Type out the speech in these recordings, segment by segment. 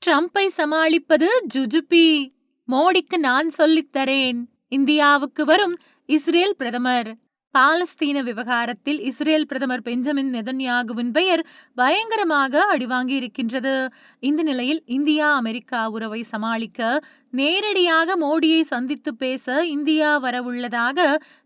ட்ரம்பை சமாளிப்பது ஜுஜுபி. மோடிக்கு நான் சொல்லித் தரேன். இந்தியாவுக்கு வரும் இஸ்ரேல் பிரதமர். பாலஸ்தீன விவகாரத்தில் இஸ்ரேல் பிரதமர் பெஞ்சமின் நெதன்யாகுவின் பெயர் பயங்கரமாக அடிவாங்கி இருக்கின்றது. இந்த நிலையில் இந்தியா அமெரிக்கா உறவை சமாளிக்க நேரடியாக மோடியை சந்தித்து பேச இந்தியா வரவுள்ளதாக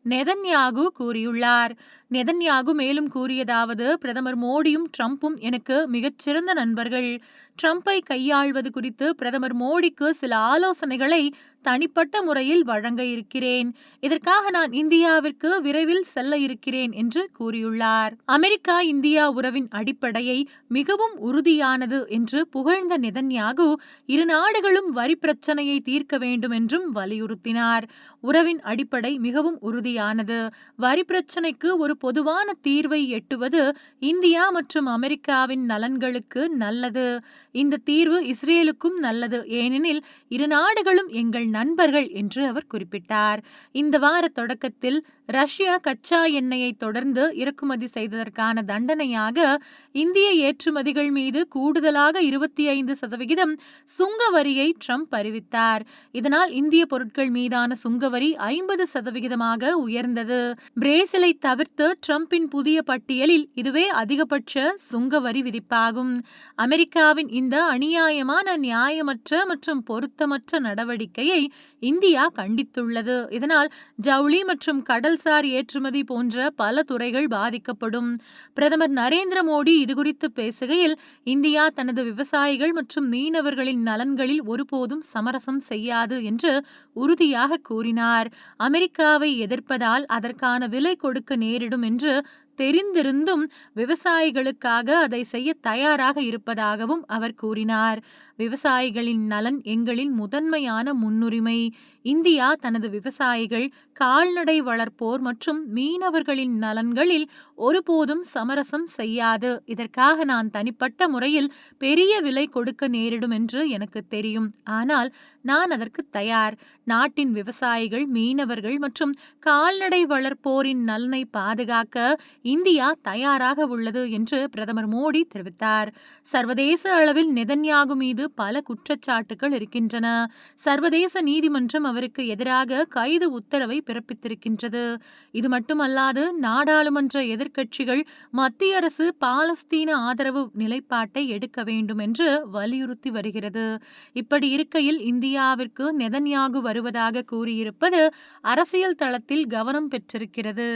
நெதன்யாகு கூறியுள்ளார். நெதன்யாகு மேலும் கூறியதாவது: பிரதமர் மோடியும் ட்ரம்பும் எனக்கு மிகச்சிறந்த நண்பர்கள். ட்ரம்பை கையாள்வது குறித்து பிரதமர் மோடிக்கு சில ஆலோசனைகளை தனிப்பட்ட முறையில் வழங்க இருக்கிறேன். இதற்காக நான் இந்தியாவிற்கு விரைவில் செல்ல இருக்கிறேன் என்று கூறியுள்ளார். அமெரிக்கா இந்தியா உறவின் அடிப்படையை மிகவும் உறுதியானது என்று புகழ்ந்த நெதன்யாகு இரு நாடுகளும் வரி பிரச்சனையை தீர்க்க வேண்டும் என்றும் வலியுறுத்தினார். உறவின் அடிப்படை மிகவும் உறுதியானது. வரி பிரச்சனைக்கு ஒரு பொதுவான தீர்வை எட்டுவது இந்தியா மற்றும் அமெரிக்காவின் நலன்களுக்கு நல்லது. இந்த தீர்வு இஸ்ரேலுக்கும் நல்லது, ஏனெனில் இரு நாடுகளும் எங்கள் நண்பர்கள் என்று அவர் குறிப்பிட்டார். இந்த வார தொடக்கத்தில் ரஷ்யா கச்சா எண்ணெயை தொடர்ந்து இறக்குமதி செய்ததற்கான தண்டனையாக இந்திய ஏற்றுமதிகள் மீது கூடுதலாக 25% சுங்க வரியை ட்ரம்ப் அறிவித்தார். இதனால் இந்திய பொருட்கள் மீதான சுங்கவரி 50% உயர்ந்தது. பிரேசிலை தவிர்த்து ட்ரம்பின் புதிய பட்டியலில் இதுவே அதிகபட்ச சுங்கவரி விதிப்பாகும். அமெரிக்காவின் இந்த அநியாயமான, நியாயமற்ற மற்றும் பொருத்தமற்ற நடவடிக்கையை இந்தியா கண்டித்துள்ளது. இதனால் ஜவுளி மற்றும் கடல்சார் ஏற்றுமதி போன்ற பல துறைகள் பாதிக்கப்படும். பிரதமர் நரேந்திர மோடி இதுகுறித்து பேசுகையில், இந்தியா தனது விவசாயிகள் மற்றும் மீனவர்களின் நலன்களில் ஒருபோதும் சமரசம் செய்யாது என்று உறுதியாக கூறினார். அமெரிக்காவை எதிர்ப்பதால் அதற்கான விலை கொடுக்க நேரிடும் என்று தெரிந்திருந்தும் விவசாயிகளுக்காக அதை செய்ய தயாராக இருப்பதாகவும் அவர் கூறினார். விவசாயிகளின் நலன் எங்களின் முதன்மையான முன்னுரிமை. இந்தியா தனது விவசாயிகள், கால்நடை வளர்ப்போர் மற்றும் மீனவர்களின் நலன்களில் ஒருபோதும் சமரசம் செய்யாது. இதற்காக நான் தனிப்பட்ட முறையில் பெரிய விலை கொடுக்க நேரிடும் என்று எனக்கு தெரியும். ஆனால் நான் அதற்கு தயார். நாட்டின் விவசாயிகள், மீனவர்கள் மற்றும் கால்நடை வளர்ப்போரின் நலனை பாதுகாக்க இந்தியா தயாராக உள்ளது என்று பிரதமர் மோடி தெரிவித்தார். சர்வதேச அளவில் நெதன்யாகு மீது பல குற்றச்சாட்டுகள் இருக்கின்றன. சர்வதேச நீதிமன்றம் அவருக்கு எதிராக கைது உத்தரவை பிறப்பித்திருக்கின்றது. இது மட்டுமல்லாது நாடாளுமன்ற எதிர்க்கட்சிகள் மத்திய அரசு பாலஸ்தீன ஆதரவு நிலைப்பாட்டை எடுக்க வேண்டும் என்று வலியுறுத்தி வருகிறது. இப்படி இருக்கையில் இந்தியாவிற்கு நெதன்யாகு வருவதாக கூறியிருப்பது அரசியல் தளத்தில் கவனம் பெற்றிருக்கிறது.